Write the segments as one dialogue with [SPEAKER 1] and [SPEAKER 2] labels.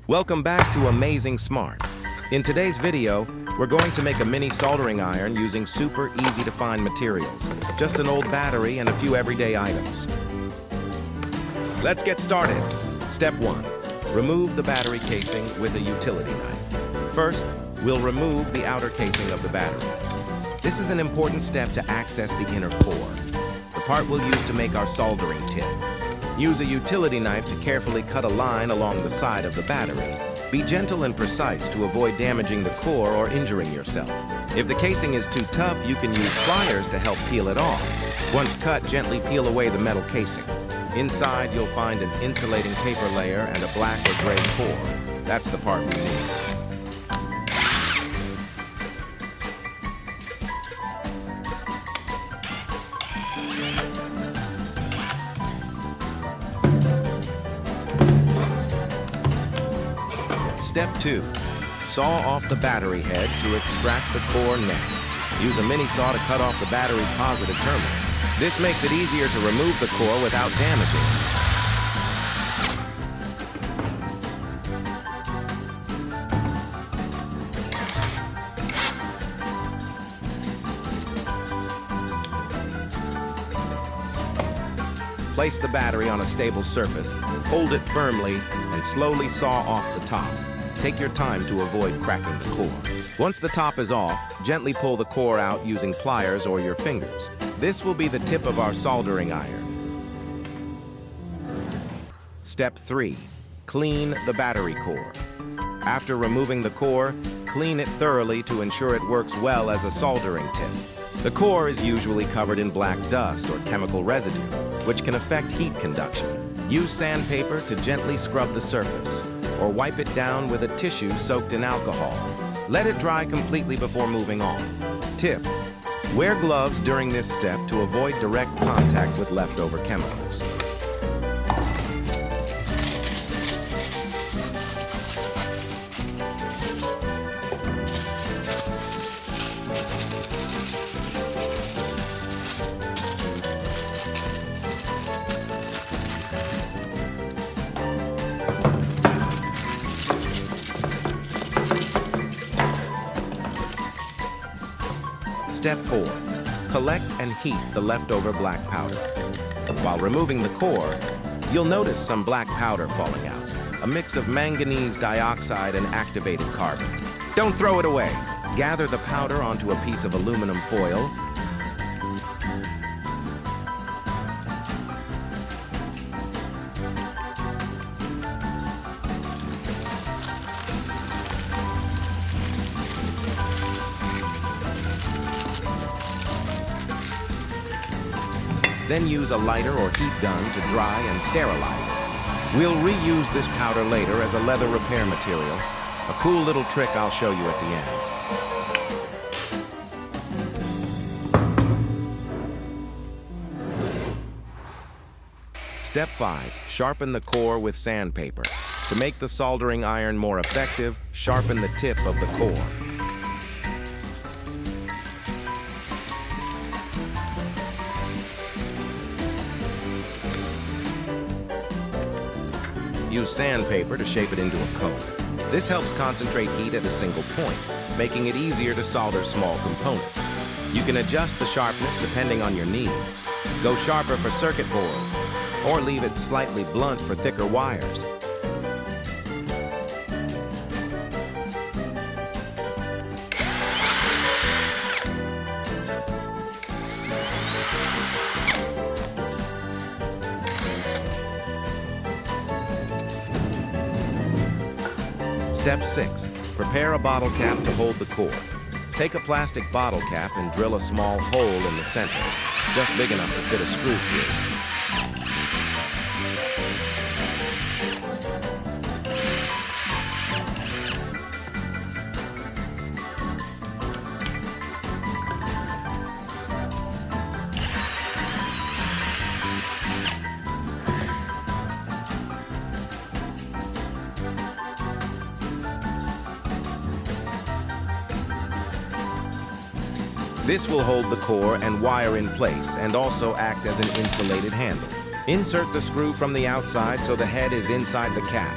[SPEAKER 1] Welcome back to Amazing Smart. In today's video, we're going to make a mini soldering iron using super easy to find materials. Just an old battery and a few everyday items. Let's get started. Step 1. Remove the battery casing with a utility knife. First, we'll remove the outer casing of the battery. This is an important step to access the inner core, the part we'll use to make our soldering tip. Use a utility knife to carefully cut a line along the side of the battery. Be gentle and precise to avoid damaging the core or injuring yourself. If the casing is too tough, you can use pliers to help peel it off. Once cut, gently peel away the metal casing. Inside, you'll find an insulating paper layer and a black or gray core. That's the part we need. Step 2. Saw off the battery head to extract the core next. Use a mini saw to cut off the battery's positive terminal. This makes it easier to remove the core without damaging it. Place the battery on a stable surface, hold it firmly, and slowly saw off the top. Take your time to avoid cracking the core. Once the top is off, gently pull the core out using pliers or your fingers. This will be the tip of our soldering iron. Step 3. Clean the battery core. After removing the core, clean it thoroughly to ensure it works well as a soldering tip. The core is usually covered in black dust or chemical residue, which can affect heat conduction. Use sandpaper to gently scrub the surface, or wipe it down with a tissue soaked in alcohol. Let it dry completely before moving on. Tip: wear gloves during this step to avoid direct contact with leftover chemicals. Step 4. Collect and heat the leftover black powder. While removing the core, you'll notice some black powder falling out, a mix of manganese dioxide and activated carbon. Don't throw it away. Gather the powder onto a piece of aluminum foil. Then use a lighter or heat gun to dry and sterilize it. We'll reuse this powder later as a leather repair material. A cool little trick I'll show you at the end. Step 5. Sharpen the core with sandpaper. To make the soldering iron more effective, sharpen the tip of the core. Use sandpaper to shape it into a cone. This helps concentrate heat at a single point, making it easier to solder small components. You can adjust the sharpness depending on your needs. Go sharper for circuit boards, or leave it slightly blunt for thicker wires. Step 6. Prepare a bottle cap to hold the core. Take a plastic bottle cap and drill a small hole in the center, just big enough to fit a screw through. This will hold the core and wire in place and also act as an insulated handle. Insert the screw from the outside so the head is inside the cap.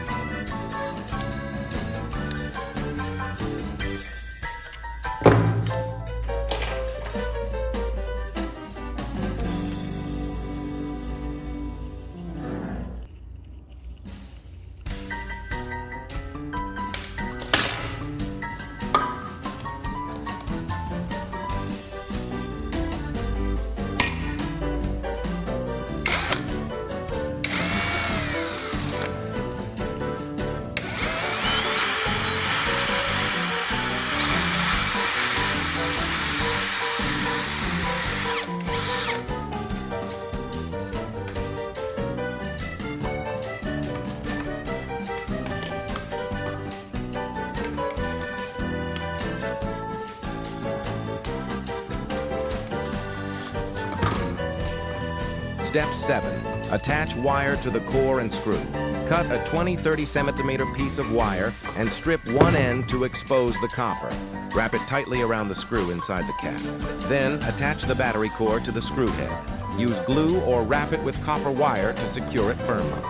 [SPEAKER 1] Step 7. Attach wire to the core and screw. Cut a 20-30 centimeter piece of wire and strip one end to expose the copper. Wrap it tightly around the screw inside the cap. Then attach the battery core to the screw head. Use glue or wrap it with copper wire to secure it firmly.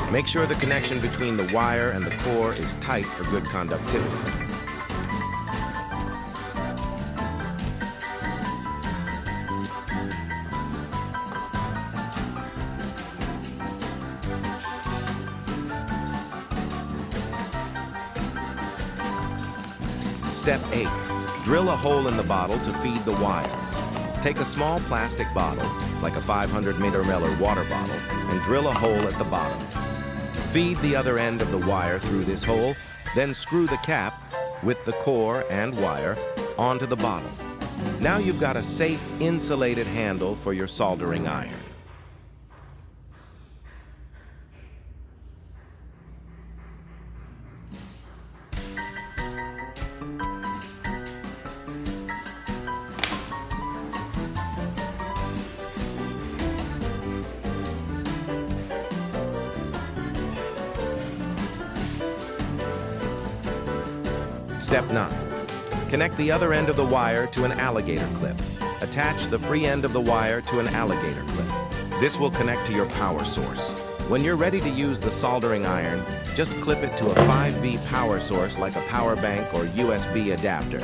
[SPEAKER 1] Make sure the connection between the wire and the core is tight for good conductivity. Step 8. Drill a hole in the bottle to feed the wire. Take a small plastic bottle, like a 500 milliliter water bottle, and drill a hole at the bottom. Feed the other end of the wire through this hole, then screw the cap, with the core and wire, onto the bottle. Now you've got a safe, insulated handle for your soldering iron. Step 9. Connect the other end of the wire to an alligator clip. Attach the free end of the wire to an alligator clip. This will connect to your power source. When you're ready to use the soldering iron, just clip it to a 5V power source like a power bank or USB adapter.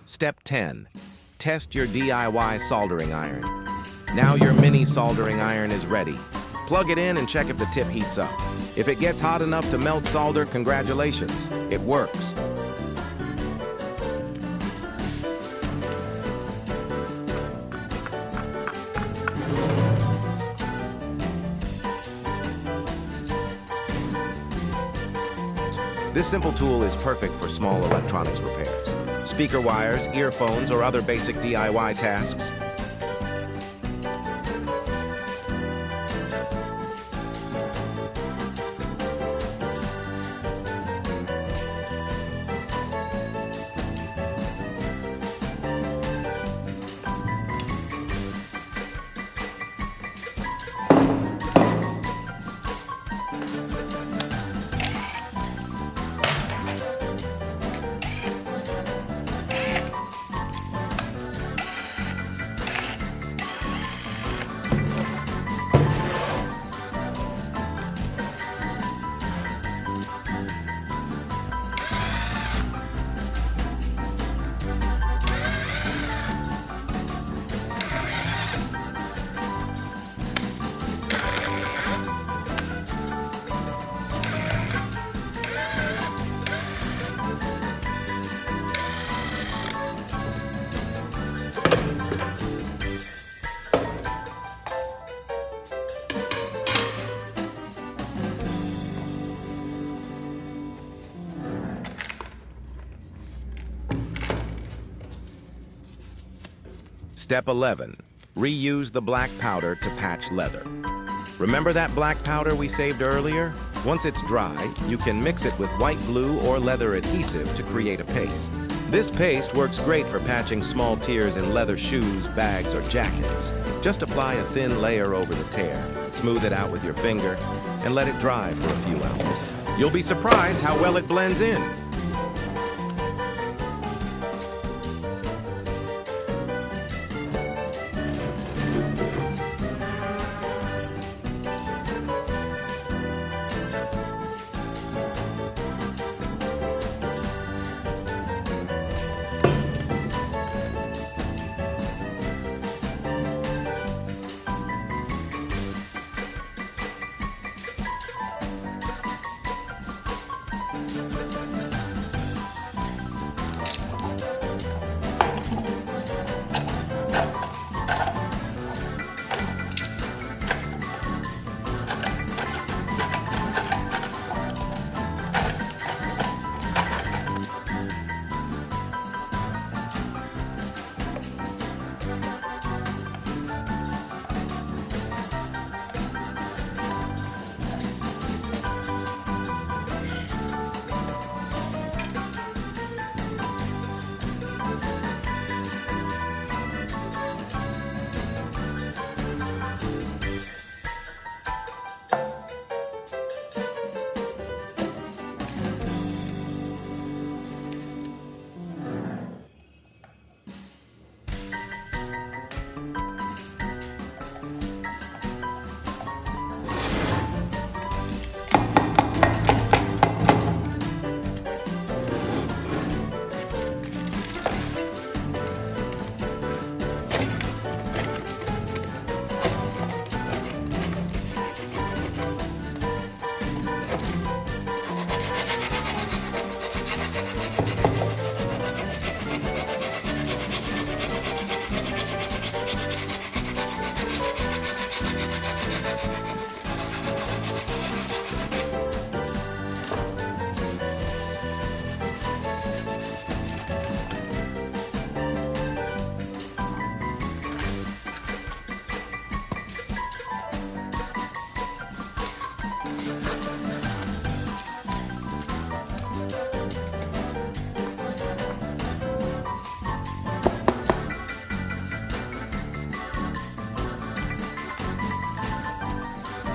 [SPEAKER 1] Step 10. Test your DIY soldering iron. Now your mini soldering iron is ready. Plug it in and check if the tip heats up. If it gets hot enough to melt solder, congratulations, it works. This simple tool is perfect for small electronics repairs. Speaker wires, earphones, or other basic DIY tasks. Step 11. Reuse the black powder to patch leather. Remember that black powder we saved earlier? Once it's dry, you can mix it with white glue or leather adhesive to create a paste. This paste works great for patching small tears in leather shoes, bags, or jackets. Just apply a thin layer over the tear, smooth it out with your finger, and let it dry for a few hours. You'll be surprised how well it blends in.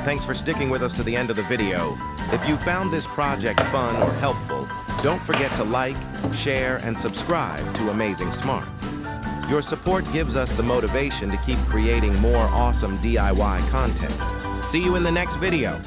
[SPEAKER 1] Thanks for sticking with us to the end of the video. If you found this project fun or helpful, don't forget to like, share, and subscribe to Amazing Smart. Your support gives us the motivation to keep creating more awesome DIY content. See you in the next video.